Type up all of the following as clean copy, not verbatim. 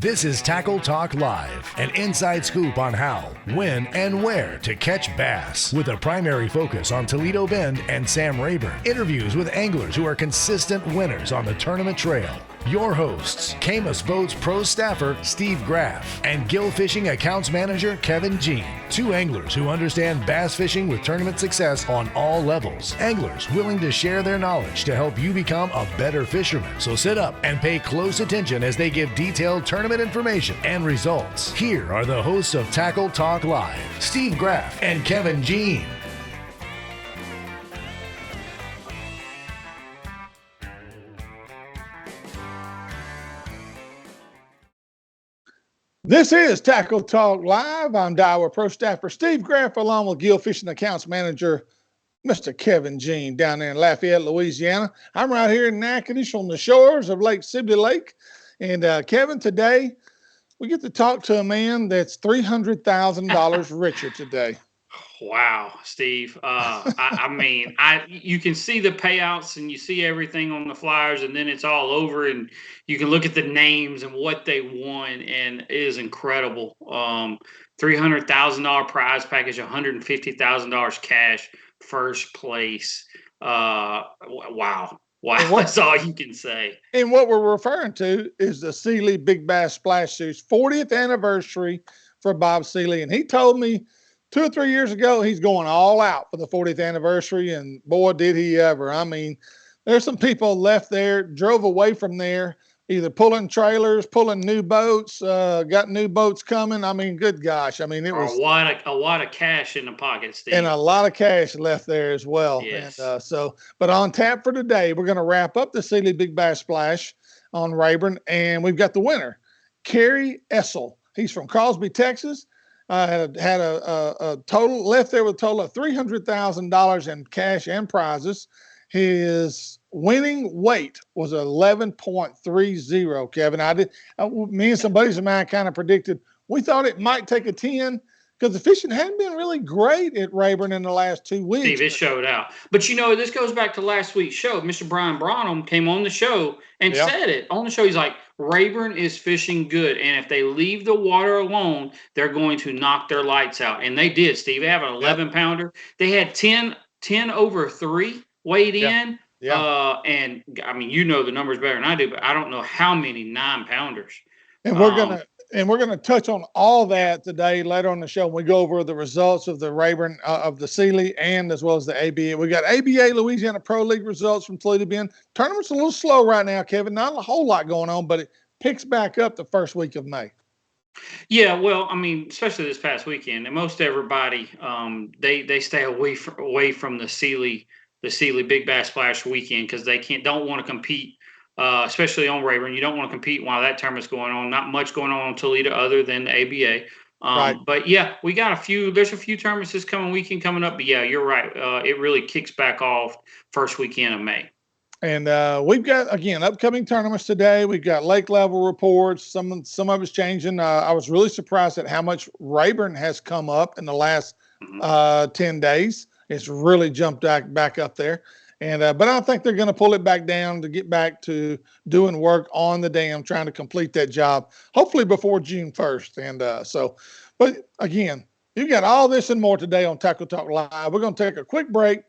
This is Tackle Talk Live, an inside scoop on how, when, and where to catch bass, with a primary focus on Toledo Bend and Sam Rayburn. Interviews with anglers who are consistent winners on the tournament trail. Your hosts, Camus Boats Pro Staffer Steve Graff and Gill Fishing Accounts Manager Kevin Jean. Two anglers who understand bass fishing with tournament success on all levels. Anglers willing to share their knowledge to help you become a better fisherman. So sit up and pay close attention as they give detailed tournament information and results. Here are the hosts of Tackle Talk Live, Steve Graff and Kevin Jean. This is Tackle Talk Live. I'm Iowa Pro Staffer Steve Graff, along with Gill Fishing Accounts Manager Mr. Kevin Jean down there in Lafayette, Louisiana. I'm right here in Natchitoches on the shores of Lake Sibley Lake. And Kevin, today we get to talk to a man that's $300,000 richer today. Wow, Steve. You can see the payouts and you see everything on the flyers, and then it's all over, and you can look at the names and what they won, and it is incredible. $300,000 prize package, $150,000 cash, first place. Wow. That's all you can say. And what we're referring to is the SEALY Big Bass Splash Series 40th anniversary for Bob Sealy, and he told me 2 or 3 years ago, he's going all out for the 40th anniversary, and boy, did he ever. I mean, there's some people left there, drove away from there, either pulling trailers, pulling new boats, got new boats coming. I mean, good gosh. I mean, it was a lot of cash in the pocket, Steve. And a lot of cash left there as well. Yes. And, but on tap for today, we're going to wrap up the Sealy Big Bass Splash on Rayburn, and we've got the winner, Kary Essl. He's from Crosby, Texas. Had a total left there with a total of $300,000 in cash and prizes. His winning weight was 11.30. Kevin, me and some buddies of mine kind of predicted. We thought it might take a 10 because the fishing hadn't been really great at Rayburn in the last 2 weeks. Steve, it showed out. But this goes back to last week's show. Mr. Brian Bronham came on the show and said it on the show. He's like, Rayburn is fishing good, and if they leave the water alone, they're going to knock their lights out. And they did, Steve. They have an 11-pounder. They had 10 over 3 weighed in. Yeah. And, I mean, you know the numbers better than I do, but I don't know how many 9-pounders. And we're gonna touch on all that today later on the show. We go over the results of the Rayburn of the SEALY and as well as the ABA. We got ABA Louisiana Pro League results from Toledo Bend. Tournament's a little slow right now, Kevin. Not a whole lot going on, but it picks back up the first week of May. Yeah, well, I mean, especially this past weekend, and most everybody they stay away from the SEALY Big Bass Splash weekend because they don't want to compete. Especially on Rayburn, you don't want to compete while that tournament's going on. Not much going on Toledo other than the ABA. Right. But yeah, we got there's a few tournaments this weekend coming up. But yeah, you're right. It really kicks back off first weekend of May. And we've got, again, upcoming tournaments today. We've got lake level reports. Some of it's changing. I was really surprised at how much Rayburn has come up in the last 10 days. It's really jumped back up there. And but I think they're going to pull it back down to get back to doing work on the dam, trying to complete that job, hopefully before June 1st. And but again, you got all this and more today on Tackle Talk Live. We're going to take a quick break,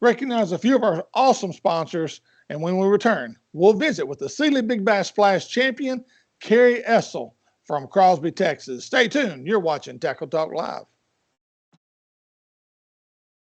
recognize a few of our awesome sponsors, and when we return, we'll visit with the SEALY Big Bass Splash champion, Kary Essl from Crosby, Texas. Stay tuned. You're watching Tackle Talk Live.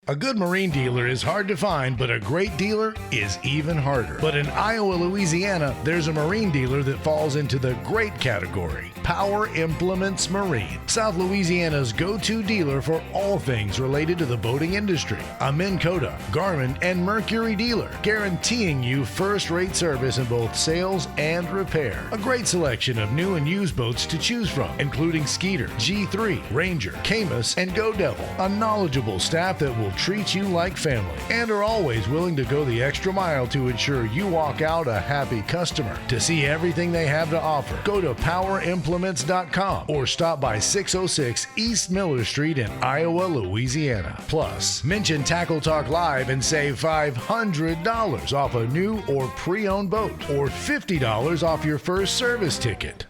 A good marine dealer is hard to find, but a great dealer is even harder. But in Iowa, Louisiana, there's a marine dealer that falls into the great category. Power Implements Marine, South Louisiana's go-to dealer for all things related to the boating industry. A Minn Kota, Garmin, and Mercury dealer, guaranteeing you first-rate service in both sales and repair. A great selection of new and used boats to choose from, including Skeeter, G3, Ranger, Camus, and Go Devil. A knowledgeable staff that will treat you like family and are always willing to go the extra mile to ensure you walk out a happy customer. To see everything they have to offer, go to powerimplements.com or stop by 606 East Miller Street in Iowa, Louisiana. Plus, mention Tackle Talk Live and save $500 off a new or pre-owned boat or $50 off your first service ticket.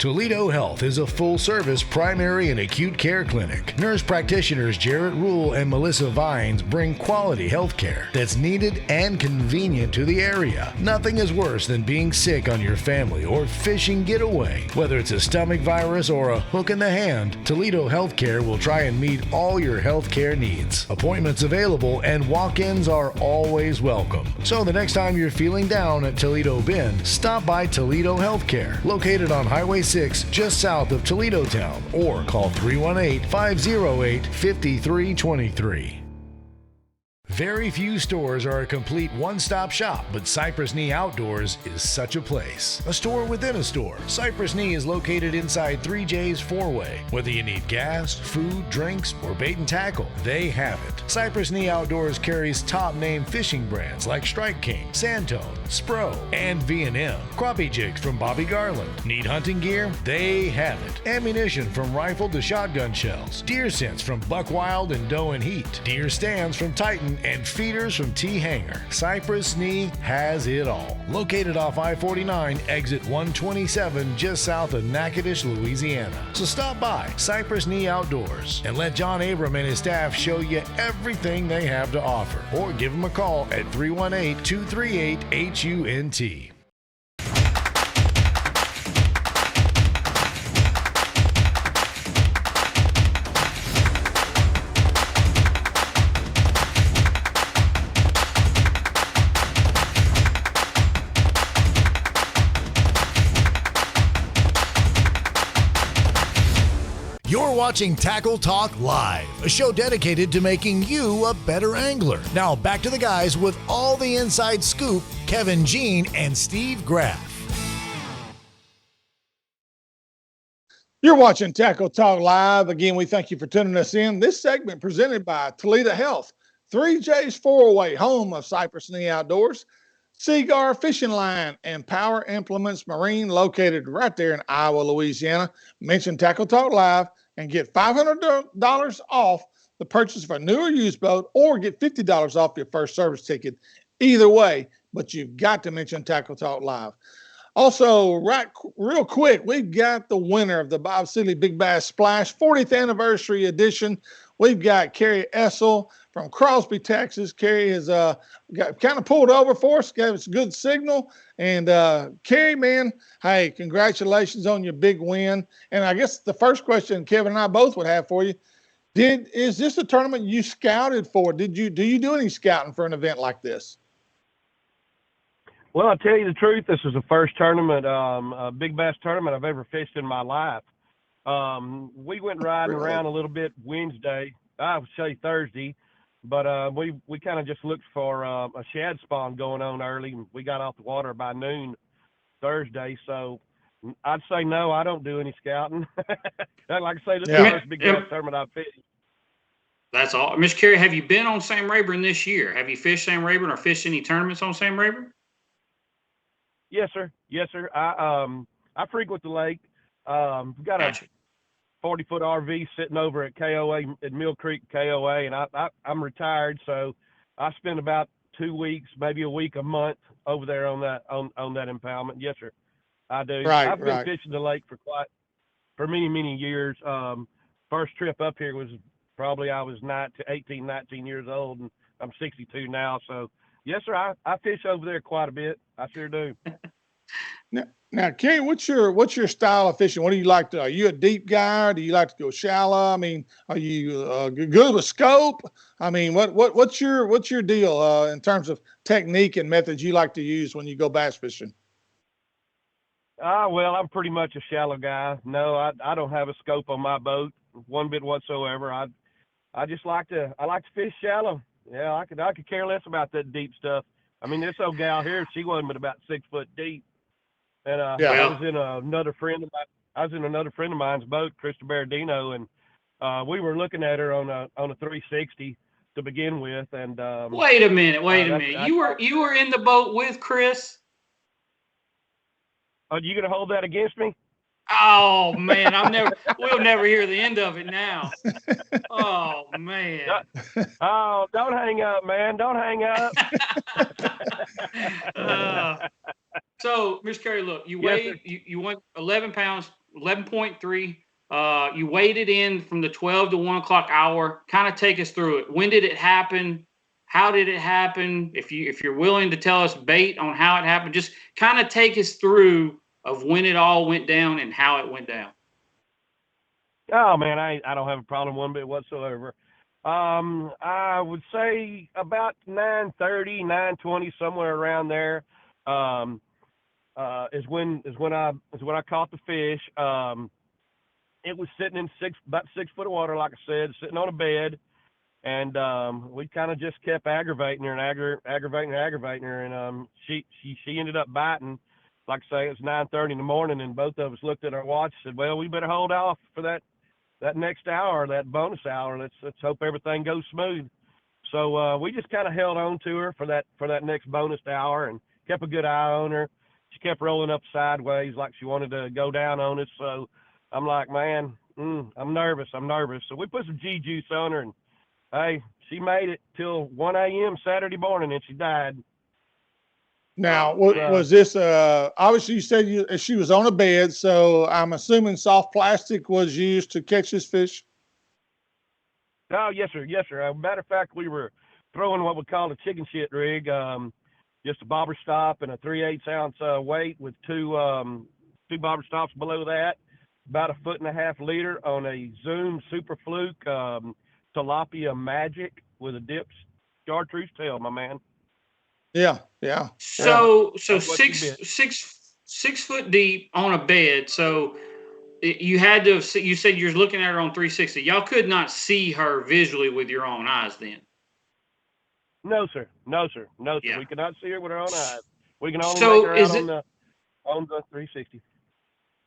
Toledo Health is a full-service primary and acute care clinic. Nurse practitioners Jarrett Rule and Melissa Vines bring quality health care that's needed and convenient to the area. Nothing is worse than being sick on your family or fishing getaway. Whether it's a stomach virus or a hook in the hand, Toledo Healthcare will try and meet all your health care needs. Appointments available and walk-ins are always welcome. So the next time you're feeling down at Toledo Bend, stop by Toledo Healthcare, located on Highway 6 just south of Toledo Town, or call 318-508-5323. Very few stores are a complete one-stop shop, but Cypress Knee Outdoors is such a place. A store within a store. Cypress Knee is located inside 3J's four-way. Whether you need gas, food, drinks, or bait and tackle, they have it. Cypress Knee Outdoors carries top-name fishing brands like Strike King, Sandtone, Spro, and V&M. Crappie jigs from Bobby Garland. Need hunting gear? They have it. Ammunition from rifle to shotgun shells. Deer scents from Buck Wild and Doe and Heat. Deer stands from Titan and feeders from T-Hanger. Cypress Knee has it all. Located off I-49, exit 127, just south of Natchitoches, Louisiana. So stop by Cypress Knee Outdoors and let John Abram and his staff show you everything they have to offer. Or give them a call at 318-238-HUNT. You're watching Tackle Talk Live, a show dedicated to making you a better angler. Now back to the guys with all the inside scoop, Kevin Jean and Steve Graff. You're watching Tackle Talk Live. Again, we thank you for tuning us in. This segment presented by Toledo Health, 3J's four-way, home of Cypress Knee Outdoors, Seaguar Fishing Line, and Power Implements Marine, located right there in Iowa, Louisiana. Mention Tackle Talk Live and get $500 off the purchase of a new or used boat, or get $50 off your first service ticket. Either way, but you've got to mention Tackle Talk Live. Also, real quick, we've got the winner of the Bob Sealy Big Bass Splash 40th Anniversary Edition. We've got Kary Essl from Crosby, Texas. Kary has got kind of pulled over for us, gave us a good signal. And Kary, man, hey, congratulations on your big win. And I guess the first question Kevin and I both would have for you, is this a tournament you scouted for? Do you do any scouting for an event like this? Well, I'll tell you the truth. This is the first tournament, a big bass tournament I've ever fished in my life. We went riding around a little bit Wednesday, I would say Thursday, but we kind of just looked for a shad spawn going on early. We got off the water by noon Thursday, so I'd say no, I don't do any scouting. Like I say, this is the first big bass tournament I've fished. That's all. Miss Kary, have you been on Sam Rayburn this year? Have you fished Sam Rayburn or fished any tournaments on Sam Rayburn? Yes, sir. Yes, sir. I frequent the lake. We've got a 40-foot RV sitting over at KOA, at Mill Creek KOA, and I'm retired, so I spend about 2 weeks, maybe a week, a month over there on that impoundment. Yes, sir. I do. I've been fishing the lake for many years. First trip up here was probably I was 19 years old, and I'm 62 now, so yes, sir. I fish over there quite a bit. I sure do. Now, Kary, what's your style of fishing? What do you like to? Are you a deep guy, or do you like to go shallow? I mean, are you good with scope? I mean, what's your deal in terms of technique and methods you like to use when you go bass fishing? Well, I'm pretty much a shallow guy. No, I don't have a scope on my boat one bit whatsoever. I just like to fish shallow. Yeah, I could care less about that deep stuff. I mean, this old gal here, she wasn't but about 6 foot deep, and I was in another friend of mine's boat, Krista Berardino, and we were looking at her on a 360 to begin with. And wait a minute. You were in the boat with Chris? Are you gonna hold that against me? Oh man, we'll never hear the end of it now. Oh man. Oh, don't hang up, man. Don't hang up. So, Miss Kary, look, you weighed 11 pounds, 11.3. You waded in from the 12 to 1 o'clock hour. Kind of take us through it. When did it happen? How did it happen? If you're willing to tell us bait on how it happened, just kind of take us through of when it all went down and how it went down. Oh man, I don't have a problem one bit whatsoever. I would say about 9:30, 9:20, somewhere around there, is when I caught the fish. It was sitting in about 6 foot of water, like I said, sitting on a bed, and we kind of just kept aggravating her and aggravating her, and she ended up biting. Like I say, it was 9:30 in the morning, and both of us looked at our watch and said, "Well, we better hold off for that next hour, that bonus hour. Let's hope everything goes smooth." So we just kind of held on to her for that next bonus hour and kept a good eye on her. She kept rolling up sideways like she wanted to go down on us. So I'm like, man, I'm nervous. So we put some G juice on her, and hey, she made it till 1 a.m. Saturday morning, and she died. Now, was this, obviously you said she was on a bed, so I'm assuming soft plastic was used to catch this fish? Oh, yes, sir. Yes, sir. As a matter of fact, we were throwing what we call a chicken shit rig, just a bobber stop and a 3/8 ounce weight with two bobber stops below that, about 1.5 liter on a Zoom Super Fluke tilapia Magic with a dipped chartreuse tail, my man. Yeah. So 6 foot deep on a bed. So you had to. You said you're looking at her on 360. Y'all could not see her visually with your own eyes then. No, sir. Yeah. We cannot see her with our own eyes. We can only make her out on the 360.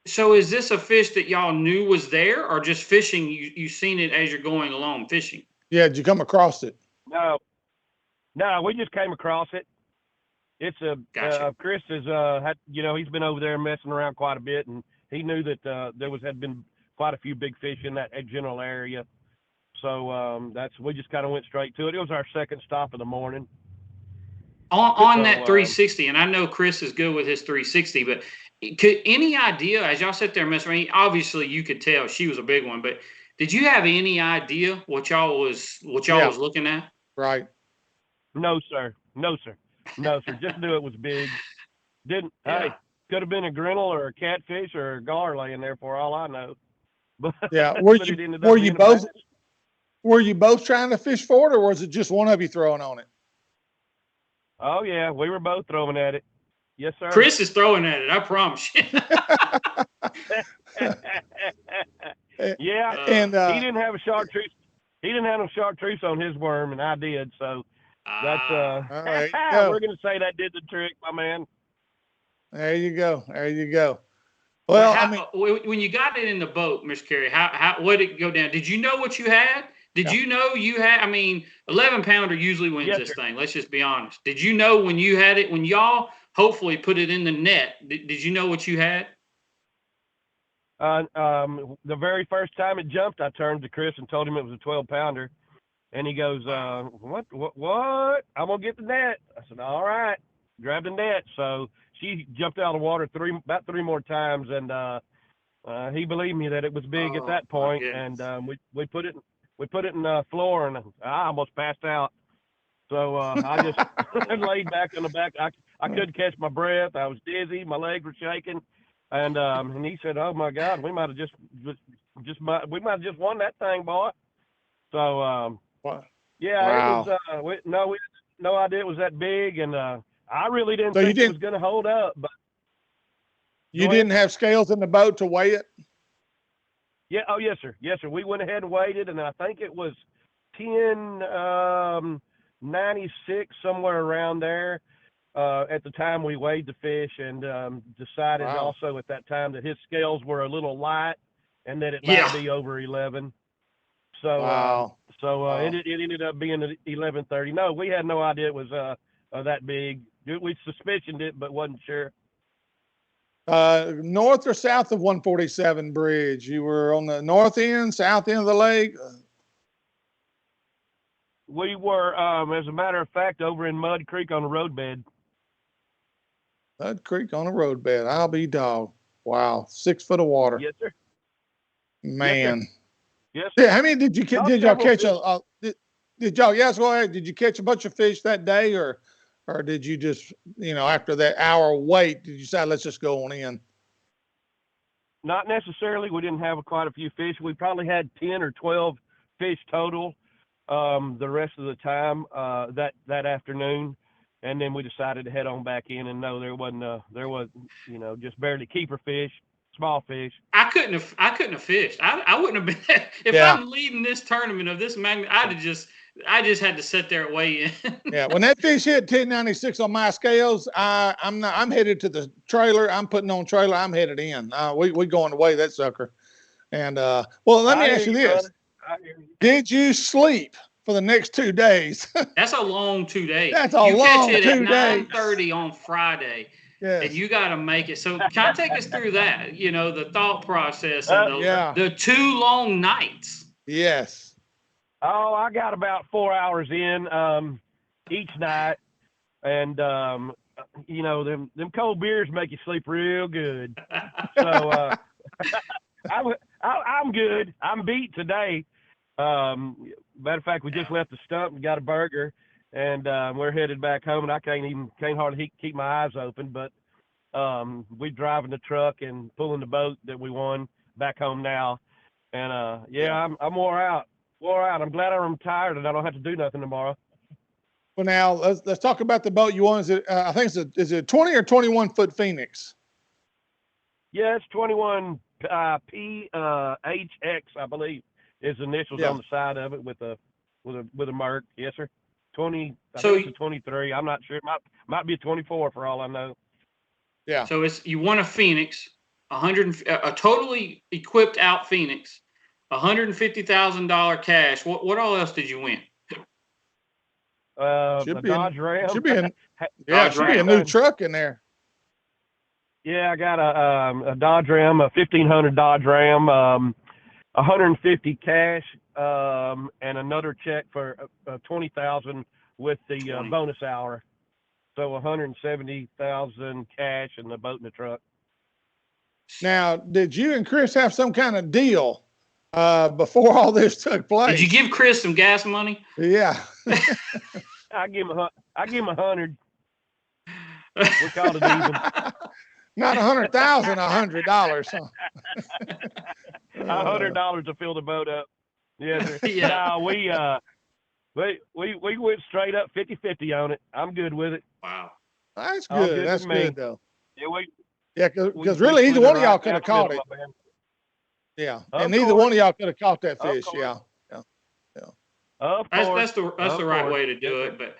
So is this a fish that y'all knew was there, or just fishing? You seen it as you're going along fishing? Yeah. Did you come across it? No, we just came across it. It's Gotcha. Chris has he's been over there messing around quite a bit, and he knew that had been quite a few big fish in that general area. So we just kind of went straight to it. It was our second stop of the morning. On that 360, and I know Chris is good with his 360, but any idea as y'all sit there messing around? Obviously, you could tell she was a big one, but did you have any idea what y'all was looking at? Right. No, sir. Just knew it was big. Didn't. Yeah. Hey, could have been a grinnell or a catfish or a gar laying there for all I know. But yeah. Were you both trying to fish for it, or was it just one of you throwing on it? Oh yeah, we were both throwing at it. Yes, sir. Chris is throwing at it. I promise you. Yeah, and he didn't have a chartreuse. He didn't have no chartreuse on his worm, and I did. So that's we're gonna say that did the trick, my man. There you go. Well, when you got it in the boat, Miss Kary, what did it go down? Did you know what you had? Did you know you had? 11-pounder usually wins this thing. Let's just be honest. Did you know when you had it? When y'all hopefully put it in the net, did you know what you had? The very first time it jumped, I turned to Chris and told him it was a 12-pounder, and he goes, "What? I'm gonna get the net." I said, "All right." Grabbed the net, so she jumped out of the water about three more times, and he believed me that it was big at that point, and we put it in the floor, and I almost passed out. So I just laid back on the back. I couldn't catch my breath. I was dizzy. My legs were shaking. And he said, "Oh my God, we might have just won that thing, boy." So yeah, it was. We had no idea it was that big, and I really didn't think it was going to hold up. But you didn't have scales in the boat to weigh it? Yeah. Oh yes, sir. We went ahead and weighed it, and I think it was 10.96, somewhere around there. At the time we weighed the fish, and decided also at that time that his scales were a little light and that it might be over 11. So it ended up being 11:30. No, we had no idea it was that big. We suspicioned it, but wasn't sure. North or south of 147 Bridge? You were on the north end, south end of the lake? We were, as a matter of fact, over in Mud Creek on the roadbed. Mud Creek on a roadbed. I'll be dog. Wow. 6 foot of water. Yes, sir. Man. Yes, sir. Yeah. How many did y'all catch? Did y'all? Yes. Go ahead. Did you catch a bunch of fish that day, or did you just, after that hour wait, did you decide let's just go on in? Not necessarily. We didn't have quite a few fish. We probably had 10 or 12 fish total the rest of the time that afternoon, and then we decided to head on back in. And no, there was just barely keeper fish, small fish. I couldn't have fished. I wouldn't have been if I'm leading this tournament of this magnitude. I just had to sit there and weigh in. Yeah, when that fish hit 1096 on my scales, I'm headed to the trailer. I'm putting on trailer. I'm headed in. We going to weigh that sucker. And well, let me ask you this: did you sleep for the next 2 days? That's a long 2 days. That's a long 2 days. You catch it at 9:30 on Friday. Yes. And you got to make it. So kind of take us through that, the thought process and the 2 long nights. Yes. Oh, I got about 4 hours in each night, and them cold beers make you sleep real good. So I'm good. I'm beat today. Matter of fact, we just left the stump and got a burger, and we're headed back home. And I can't hardly keep my eyes open, but we're driving the truck and pulling the boat that we won back home now. And I'm wore out. I'm glad I'm retired and I don't have to do nothing tomorrow. Well, now let's talk about the boat you won. Is it? I think is it 20 or 21 foot Phoenix? Yeah, it's 21 PHX, I believe, is the initials on the side of it with a Merc. Yes, sir. 20. I think it's a 23. I'm not sure. It might be a 24 for all I know. Yeah. So you won a Phoenix, a totally equipped out Phoenix. $150,000 cash. What all else did you win? The Dodge Ram. Should be a new truck in there. Yeah, I got a Dodge Ram, a 1500 Dodge Ram, 150 cash, and another check for $20,000 with the bonus hour. So 170,000 cash and the boat and the truck. Now, did you and Chris have some kind of deal before all this took place? Did you give Chris some gas money? Yeah. I give him 100. We called it even. Not 100,000, $100. Huh? $100 to fill the boat up. Yeah, sir. Yeah. No, we went straight up 50-50 on it. I'm good with it. Wow. That's good. That's good though. Yeah, because really either one of y'all could have caught it. Yeah, and neither one of y'all could have caught that fish. Yeah. That's the right way to do it. But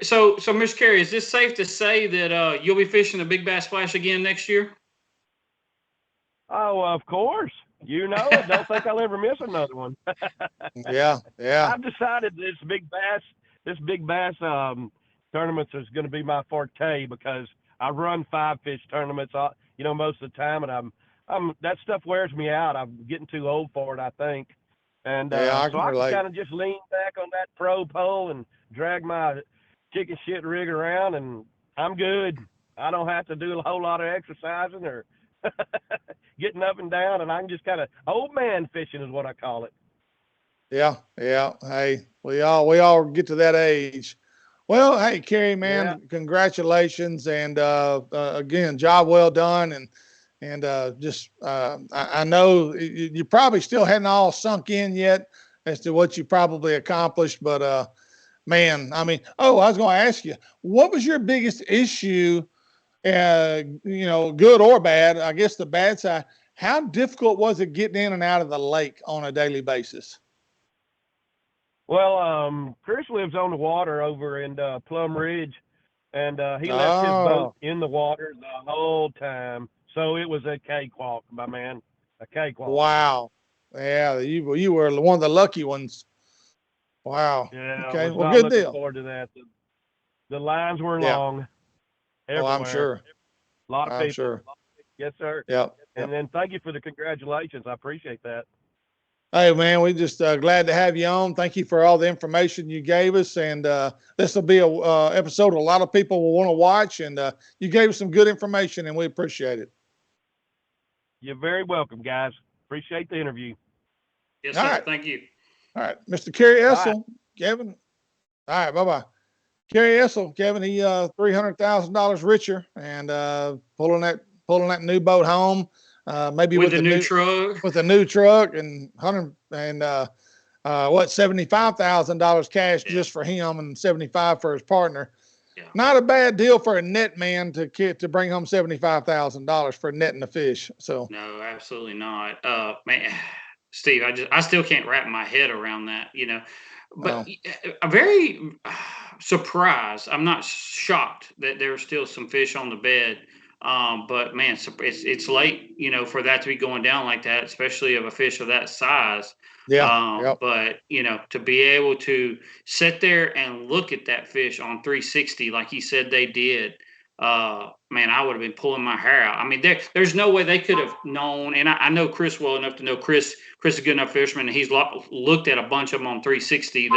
so Miss Kary, is this safe to say that you'll be fishing the Big Bass Splash again next year? Oh, of course. You know it. Don't think I'll ever miss another one. Yeah. I've decided this Big Bass tournaments is going to be my forte because I run 5-fish tournaments, most of the time, and I'm that stuff wears me out. I'm getting too old for it, I think. And so I can kind of just lean back on that pro pole and drag my chicken shit rig around, and I'm good. I don't have to do a whole lot of exercising or getting up and down, and I can just kind of old man fishing is what I call it. Yeah. Hey, we all get to that age. Well, hey, Kary, man, congratulations, and again, job well done, and just I know you probably still hadn't all sunk in yet as to what you probably accomplished, but man, I mean, I was going to ask you, what was your biggest issue? Good or bad? I guess the bad side. How difficult was it getting in and out of the lake on a daily basis? Well, Chris lives on the water over in Plum Ridge, and he left his boat in the water the whole time. So it was a cakewalk, my man, a cakewalk. Wow. Yeah, you were one of the lucky ones. Wow. Yeah. Okay. Well, good looking deal. Forward to that. The lines were long. Everywhere. I'm sure. A lot of people. I'm sure. Yes, sir. Yep. And then thank you for the congratulations. I appreciate that. Hey, man, we just glad to have you on. Thank you for all the information you gave us. And this will be a episode a lot of people will want to watch. And you gave us some good information, and we appreciate it. You're very welcome, guys. Appreciate the interview. Yes, All sir. right. Thank you. All right, Mr. Kary Essl, right. Kevin. All right, bye-bye. Kary Essl, Kevin, he $300,000 richer and pulling that new boat home, maybe With the new truck. with a new truck and $75,000 cash just for him and 75 for his partner. Yeah. Not a bad deal for a net man to bring home $75,000 for netting a fish. So No, absolutely not. Man, Steve, I still can't wrap my head around that, but I'm very surprised. I'm not shocked that there's still some fish on the bed. But man, it's late, for that to be going down like that, especially of a fish of that size. yeah. But to be able to sit there and look at that fish on 360, like he said they did, man, I would have been pulling my hair out. I mean, there's no way they could have known. And I know Chris well enough to know Chris is a good enough fisherman. And he's looked at a bunch of them on 360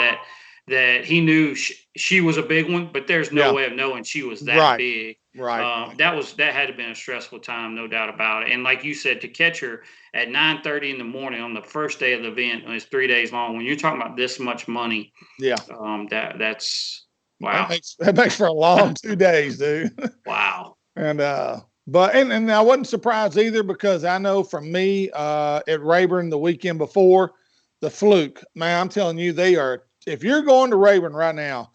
that he knew she was a big one, but there's no way of knowing she was that big. Right. That had to have been a stressful time, no doubt about it. And like you said, to catch her at 9:30 in the morning on the first day of the event, and it's 3 days long, when you're talking about this much money, that's wow. That makes for a long 2 days, dude. Wow. And and I wasn't surprised either, because I know from me at Rayburn the weekend before, the fluke, man, I'm telling you, if you're going to Rayburn right now,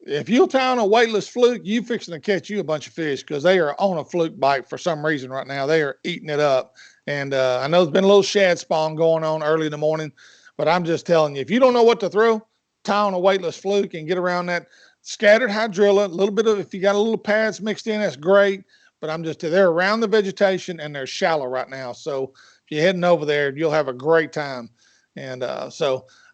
if you'll tie on a weightless fluke, you fixing to catch you a bunch of fish, because they are on a fluke bite for some reason right now. They are eating it up. And I know there's been a little shad spawn going on early in the morning, but I'm just telling you, if you don't know what to throw, tie on a weightless fluke and get around that scattered hydrilla. A little bit of, if you got a little pads mixed in, that's great. But they're around the vegetation and they're shallow right now. So if you're heading over there, you'll have a great time. And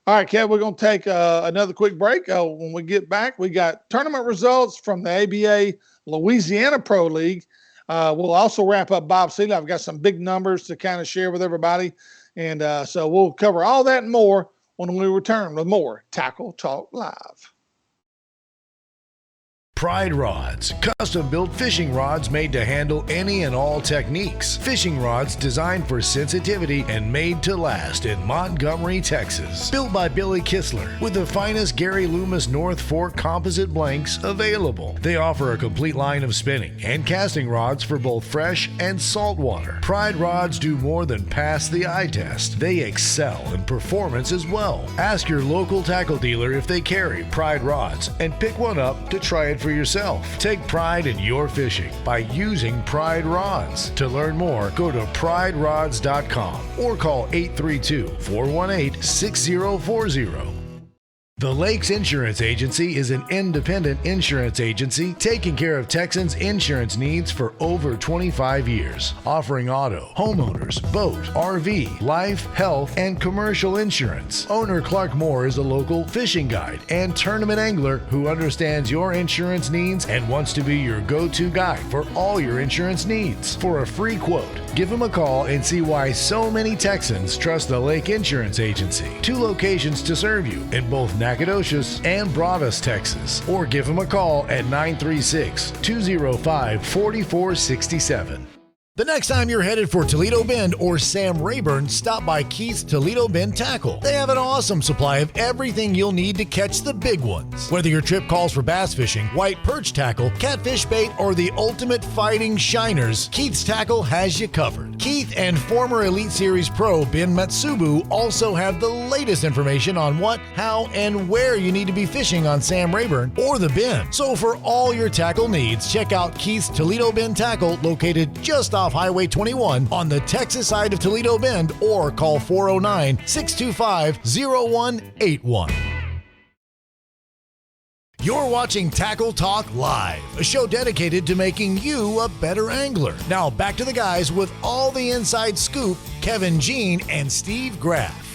all right, Kev, we're going to take another quick break. When we get back, we got tournament results from the ABA Louisiana Pro League. We'll also wrap up Bob Sealy. I've got some big numbers to kind of share with everybody. And so we'll cover all that and more when we return with more Tackle Talk Live. Pride Rods, custom-built fishing rods made to handle any and all techniques. Fishing rods designed for sensitivity and made to last in Montgomery, Texas. Built by Billy Kistler with the finest Gary Loomis North Fork composite blanks available. They offer a complete line of spinning and casting rods for both fresh and salt water. Pride Rods do more than pass the eye test. They excel in performance as well. Ask your local tackle dealer if they carry Pride Rods and pick one up to try it for yourself. Take pride in your fishing by using Pride Rods. To learn more, go to priderods.com or call 832-418-6040. The Lakes Insurance Agency is an independent insurance agency taking care of Texans' insurance needs for over 25 years, offering auto, homeowners, boat, RV, life, health, and commercial insurance. Owner Clark Moore is a local fishing guide and tournament angler who understands your insurance needs and wants to be your go-to guide for all your insurance needs. For a free quote, give him a call and see why so many Texans trust the Lake Insurance Agency. 2 locations to serve you in both Nacogdoches and Broadus, Texas. Or give him a call at 936-205-4467. The next time you're headed for Toledo Bend or Sam Rayburn, stop by Keith's Toledo Bend Tackle. They have an awesome supply of everything you'll need to catch the big ones. Whether your trip calls for bass fishing, white perch tackle, catfish bait, or the ultimate fighting shiners, Keith's Tackle has you covered. Keith and former Elite Series pro Ben Matsubu also have the latest information on what, how, and where you need to be fishing on Sam Rayburn or the Bend. So for all your tackle needs, check out Keith's Toledo Bend Tackle, located just off Highway 21 on the Texas side of Toledo Bend, or call 409-625-0181. You're watching Tackle Talk Live, a show dedicated to making you a better angler. Now back to the guys with all the inside scoop, Kevin Jean and Steve Graff.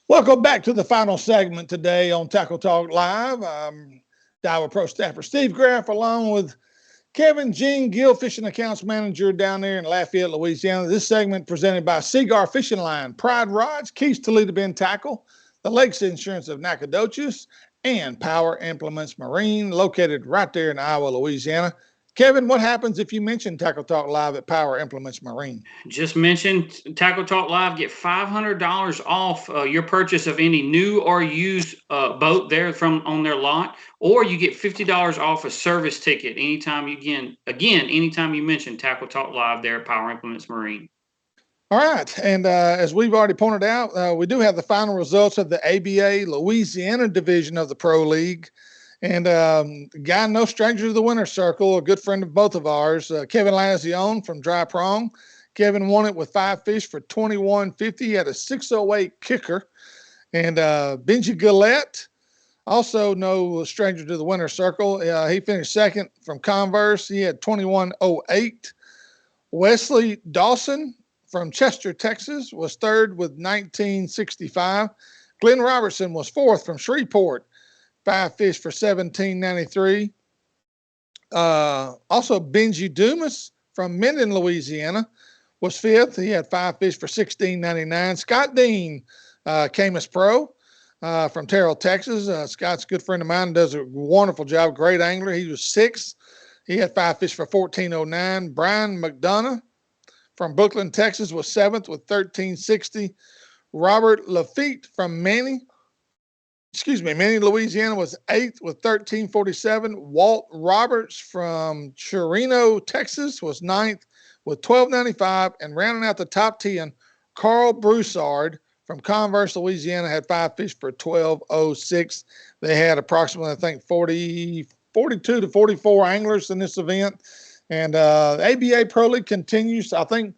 Welcome back to the final segment today on Tackle Talk Live. Iowa Pro staffer Steve Graff, along with Kevin Jean, Gill Fishing Accounts Manager down there in Lafayette, Louisiana. This segment presented by Seaguar Fishing Line, Pride Rods, Keith's Toledo Bend Tackle, the Lakes Insurance of Nacogdoches, and Power Implements Marine, located right there in Iowa, Louisiana. Kevin, what happens if you mention Tackle Talk Live at Power Implements Marine? Just mentioned Tackle Talk Live. Get $500 off your purchase of any new or used boat there from on their lot, or you get $50 off a service ticket anytime anytime you mention Tackle Talk Live there at Power Implements Marine. All right. And as we've already pointed out, we do have the final results of the ABA Louisiana division of the Pro League. And guy, no stranger to the winner's circle, a good friend of both of ours, Kevin Lazione from Dry Prong. Kevin won it with 5 fish for $21.50. He had a 608 kicker. And Benji Gillette, also no stranger to the winner's circle. He finished second from Converse. He had 2108. Wesley Dawson from Chester, Texas, was third with 1965. Glenn Robertson was fourth from Shreveport, 5 fish for $17.93. Also, Benji Dumas from Minden, Louisiana, was fifth. He had 5 fish for $16.99. Scott Dean came as pro from Terrell, Texas. Scott's a good friend of mine, does a wonderful job, great angler. He was sixth. He had 5 fish for $14.09. Brian McDonough from Brooklyn, Texas, was seventh with $13.60. Robert Lafitte from Manny, Louisiana, was eighth with $13.47. Walt Roberts from Chirino, Texas, was ninth with $12.95. And rounding out the top 10, Carl Broussard from Converse, Louisiana, had 5 fish for $12.06. They had approximately, I think, 42 to 44 anglers in this event. And ABA Pro League continues. I think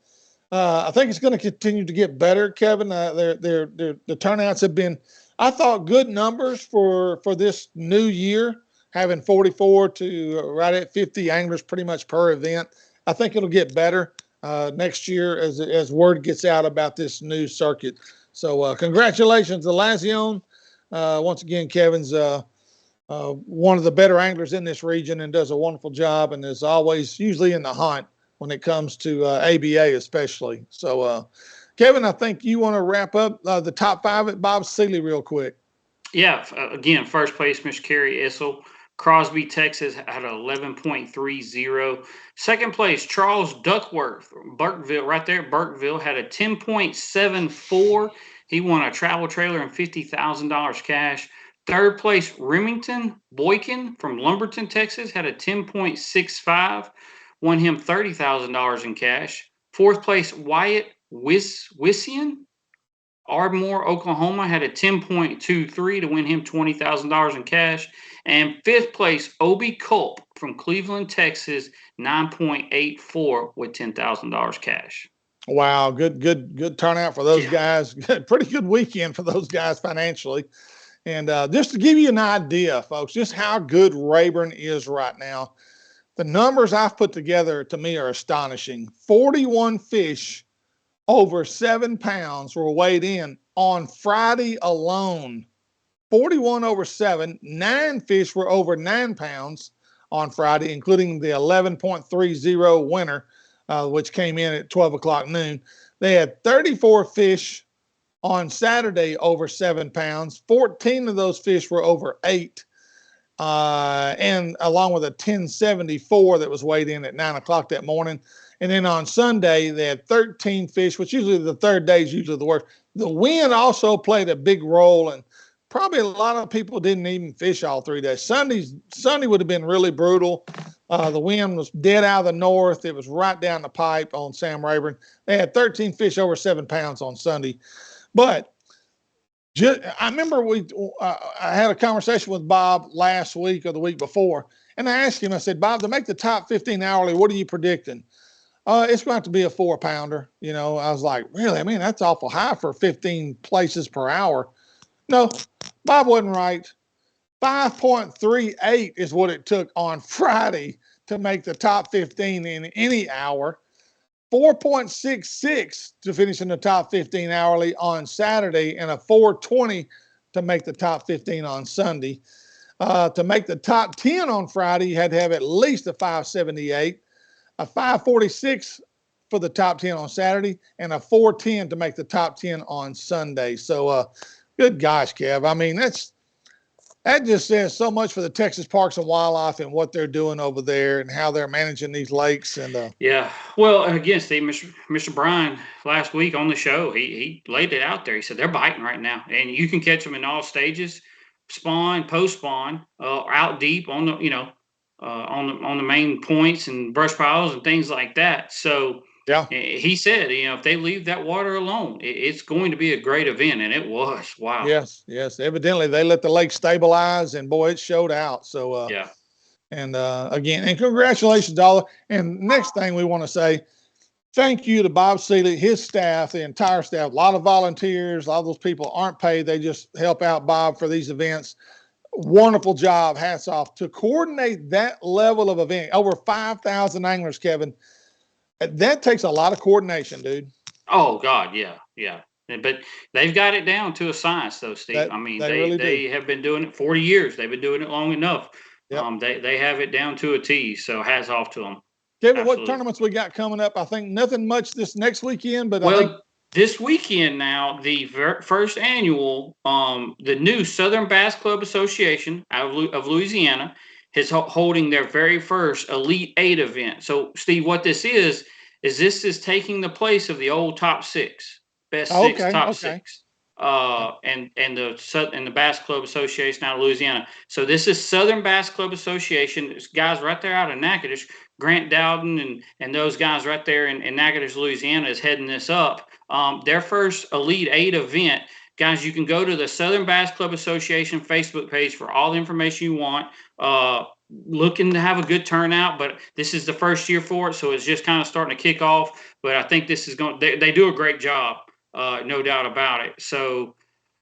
it's going to continue to get better, Kevin. The turnouts have been, I thought, good numbers for this new year, having 44 to right at 50 anglers pretty much per event. I think it'll get better next year as word gets out about this new circuit. So congratulations to Lazione. Once again, Kevin's one of the better anglers in this region and does a wonderful job, and is always usually in the hunt when it comes to ABA especially. So, Kevin, I think you want to wrap up the top 5 at Bob Sealy real quick. Yeah. Again, first place, Mr. Kary Essl. Crosby, Texas, had 11.30. Second place, Charles Duckworth, Burkeville, right there at Burkeville, had a 10.74. He won a travel trailer and $50,000 cash. Third place, Remington Boykin from Lumberton, Texas, had a 10.65, won him $30,000 in cash. Fourth place, Wyatt Wissian, Ardmore, Oklahoma, had a 10.23 to win him $20,000 in cash. And fifth place, Obi Culp from Cleveland, Texas, 9.84 with $10,000 cash. Wow, good turnout for those guys. Pretty good weekend for those guys financially. And just to give you an idea, folks, just how good Rayburn is right now, the numbers I've put together to me are astonishing. 41 fish over 7 pounds were weighed in on Friday alone. 41 over 7. 9 fish were over 9 pounds on Friday, including the 11.30 winner, which came in at 12 o'clock noon. They had 34 fish on Saturday over 7 pounds. 14 of those fish were over 8, and along with a 1074 that was weighed in at 9 o'clock that morning. And then on Sunday, they had 13 fish, which usually the third day is usually the worst. The wind also played a big role, and probably a lot of people didn't even fish all 3 days. Sunday would have been really brutal. The wind was dead out of the north. It was right down the pipe on Sam Rayburn. They had 13 fish over 7 pounds on Sunday. But I remember I had a conversation with Bob last week or the week before, and I asked him, I said, Bob, to make the top 15 hourly, what are you predicting? It's going to have to be a 4-pounder. You know, I was like, really? I mean, that's awful high for 15 places per hour. No, Bob wasn't right. 5.38 is what it took on Friday to make the top 15 in any hour. 4.66 to finish in the top 15 hourly on Saturday, and a 4.20 to make the top 15 on Sunday. To make the top 10 on Friday, you had to have at least a 5.78, a 5.46 for the top 10 on Saturday, and a 4.10 to make the top 10 on Sunday. So, good gosh, Kev. I mean, that just says so much for the Texas Parks and Wildlife and what they're doing over there and how they're managing these lakes. And yeah, well, again, Steve, Mr. Bryan last week on the show, he laid it out there. He said they're biting right now, and you can catch them in all stages, spawn, post spawn, out deep on the on the main points and brush piles and things like that. So yeah, he said, if they leave that water alone, it's going to be a great event, and it was. Wow. Yes. Evidently, they let the lake stabilize, and boy, it showed out. So yeah. And again, and congratulations, Dollar. And next thing we want to say, thank you to Bob Sealy, his staff, the entire staff. A lot of volunteers, a lot of those people aren't paid. They just help out Bob for these events. Wonderful job. Hats off to coordinate that level of event. Over 5,000 anglers, Kevin. That takes a lot of coordination, dude. Oh God, yeah. But they've got it down to a science, though, Steve. They have been doing it 40 years. They've been doing it long enough. Yep. They have it down to a T. So hats off to them. Kevin, what tournaments we got coming up? I think nothing much this next weekend, but this weekend now, the first annual, the new Southern Bass Club Association out of Louisiana is holding their very first Elite 8 event. So, Steve, what this is this is taking the place of the old top six, best six, top six, and the Bass Club Association out of Louisiana. So this is Southern Bass Club Association. It's guys right there out of Natchitoches, Grant Dowden and those guys right there in Natchitoches, Louisiana is heading this up. Their first Elite 8 event. Guys, you can go to the Southern Bass Club Association Facebook page for all the information you want. Looking to have a good turnout, but this is the first year for it, so it's just kind of starting to kick off. But I think this is they do a great job, no doubt about it. So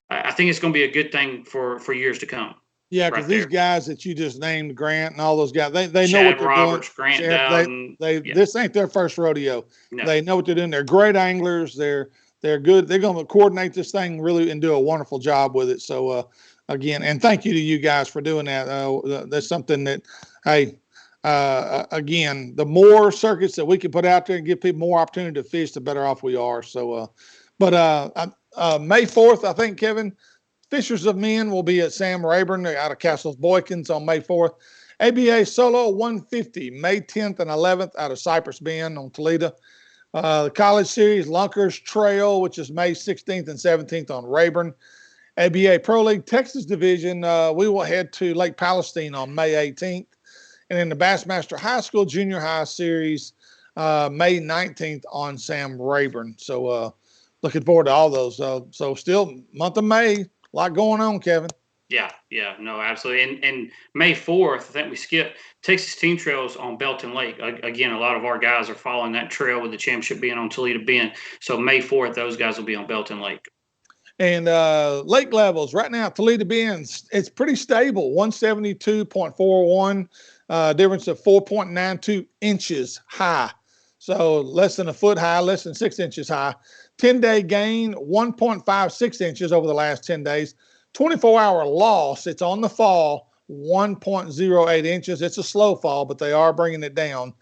I think it's going to be a good thing for years to come. Yeah, because these guys that you just named, Grant and all those guys, they know what they're Roberts, doing. Grant Dowden. This ain't their first rodeo. No. They know what they're doing. They're great anglers. They're good. They're going to coordinate this thing really and do a wonderful job with it. So again, and thank you to you guys for doing that. That's something that, hey, again, the more circuits that we can put out there and give people more opportunity to fish, the better off we are. So, May 4th, I think, Kevin, Fishers of Men will be at Sam Rayburn out of Castles Boykins on May 4th. ABA Solo 150, May 10th and 11th out of Cypress Bend on Toledo. The College Series Lunkers Trail, which is May 16th and 17th on Rayburn. ABA Pro League Texas Division, we will head to Lake Palestine on May 18th. And in the Bassmaster High School Junior High Series, May 19th on Sam Rayburn. So looking forward to all those. So still month of May, a lot going on, Kevin. Yeah, no, absolutely. And May 4th, I think we skipped Texas Team Trails on Belton Lake. Again, a lot of our guys are following that trail with the championship being on Toledo Bend. So May 4th, those guys will be on Belton Lake. And lake levels right now, Toledo Bend, it's pretty stable, 172.41, difference of 4.92 inches high. So less than a foot high, less than 6 inches high. 10-day gain, 1.56 inches over the last 10 days. 24-hour loss, it's on the fall, 1.08 inches. It's a slow fall, but they are bringing it down.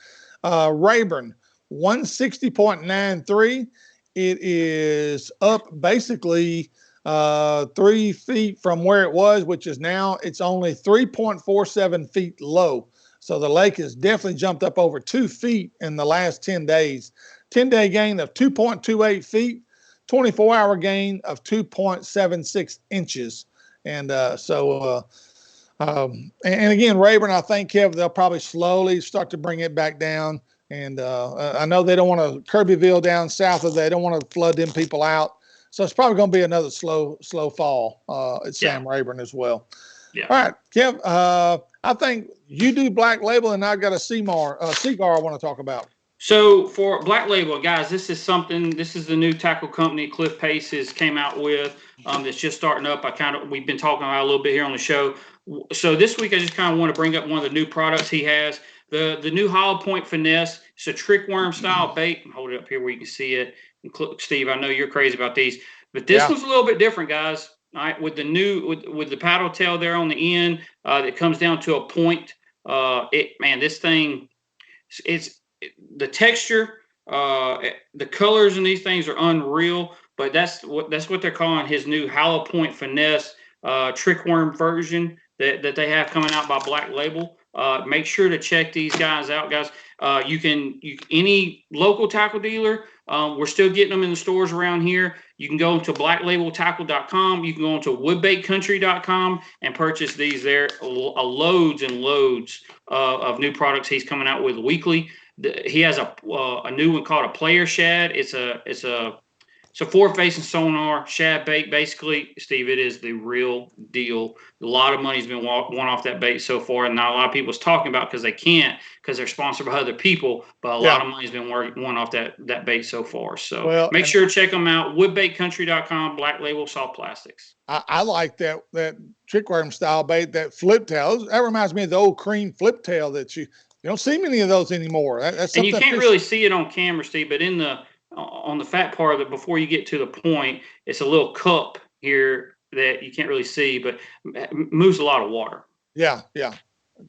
Rayburn, 160.93. It is up basically 3 feet from where it was, which is now it's only 3.47 feet low. So the lake has definitely jumped up over 2 feet in the last 10 days. 10-day gain of 2.28 feet, 24-hour gain of 2.76 inches. And and again, Rayburn, I think, Kev, they'll probably slowly start to bring it back down. And I know they don't want to Kirbyville down south of there. They don't want to flood them people out. So it's probably going to be another slow fall at Sam Rayburn as well. Yeah. All right, Kev, I think you do Black Label, and I've got a Seaguar I want to talk about. So for Black Label, guys, this is the new tackle company Cliff Pace came out with that's just starting up. We've been talking about it a little bit here on the show. So this week I just kind of want to bring up one of the new products he has. The new Hollow Point Finesse. It's a trick worm style bait. Hold it up here where you can see it. And Steve, I know you're crazy about these, but this one's a little bit different, guys. All right, with the new with the paddle tail there on the end, that comes down to a point. This thing, it's the texture, the colors in these things are unreal. But that's what they're calling his new Hollow Point Finesse trick worm version. that they have coming out by Black Label. Make sure to check these guys out, guys. Any local tackle dealer, we're still getting them in the stores around here. You can go to blacklabeltackle.com. You can go to woodbaitcountry.com and purchase these there. Loads and loads of new products he's coming out with weekly. He has a new one called a Player Shad. It's a forward-facing sonar shad bait. Basically, Steve, it is the real deal. A lot of money's been won off that bait so far, and not a lot of people's talking about because they can't, because they're sponsored by other people. But a lot of money's been won off that bait so far. So make sure to check them out. Woodbaitcountry.com. Black Label Soft Plastics. I like that trickworm style bait, that flip tail. That reminds me of the old cream flip tail that you don't see many of those anymore. That's and you can't really see it on camera, Steve, but on the fat part of it, before you get to the point, it's a little cup here that you can't really see, but moves a lot of water. Yeah.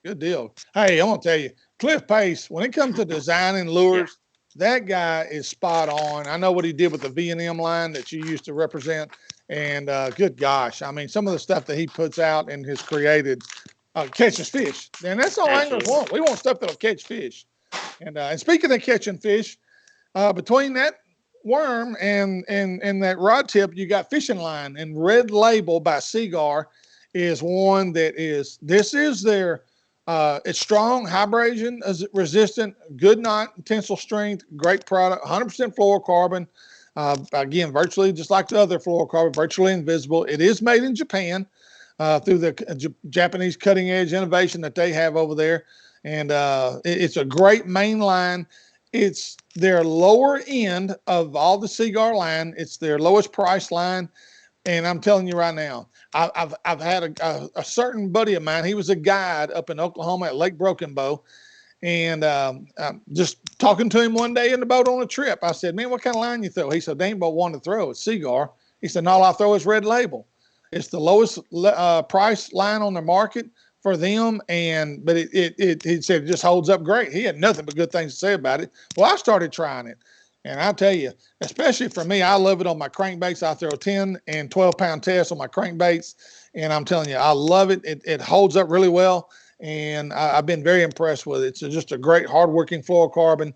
Good deal. Hey, I'm going to tell you, Cliff Pace, when it comes to designing lures, that guy is spot on. I know what he did with the V&M line that you used to represent, and good gosh, I mean, some of the stuff that he puts out and has created catches fish. And that's all anglers want. We want stuff that'll catch fish. And speaking of catching fish, between that worm and that rod tip, you got fishing line, and Red Label by Seaguar is one that is their it's strong, high abrasion resistant, good knot, tensile strength, great product, 100% fluorocarbon. Again, virtually just like the other fluorocarbon, virtually invisible. It is made in Japan through the Japanese cutting edge innovation that they have over there, and it's a great main line. It's their lower end of all the Seaguar line. It's their lowest price line. And I'm telling you right now, I've had a certain buddy of mine. He was a guide up in Oklahoma at Lake Broken Bow. And just talking to him one day in the boat on a trip, I said, man, what kind of line you throw? He said, they ain't but one to throw. It's Seaguar. He said, all I throw is Red Label. It's the lowest price line on the market for them, but he said it just holds up great. He had nothing but good things to say about it. Well, I started trying it, and I'll tell you, especially for me, I love it on my crankbaits. I throw 10 and 12-pound tests on my crankbaits, and I'm telling you, I love it. It holds up really well, and I've been very impressed with it. It's just a great, hard-working fluorocarbon,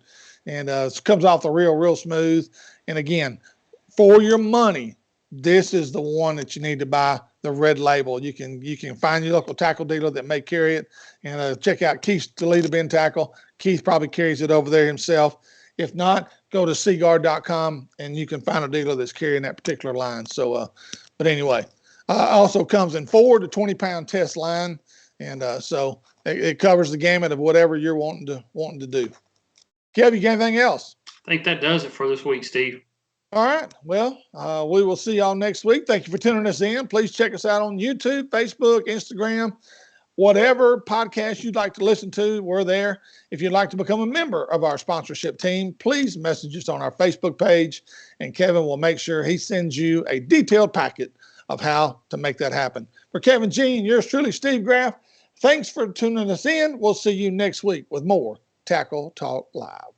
and it comes off the reel real smooth. And again, for your money, this is the one that you need to buy. The Red Label. You can find your local tackle dealer that may carry it, and check out Keith's Toledo Bend Tackle. Keith probably carries it over there himself. If not, go to seaguar.com and you can find a dealer that's carrying that particular line. So, but anyway, also comes in 4 to 20-pound test line, and so it covers the gamut of whatever you're wanting to do. Kev, you got anything else? I think that does it for this week, Steve. All right. Well, we will see y'all next week. Thank you for tuning us in. Please check us out on YouTube, Facebook, Instagram, whatever podcast you'd like to listen to. We're there. If you'd like to become a member of our sponsorship team, please message us on our Facebook page, and Kevin will make sure he sends you a detailed packet of how to make that happen. For Kevin Jean, yours truly, Steve Graff, thanks for tuning us in. We'll see you next week with more Tackle Talk Live.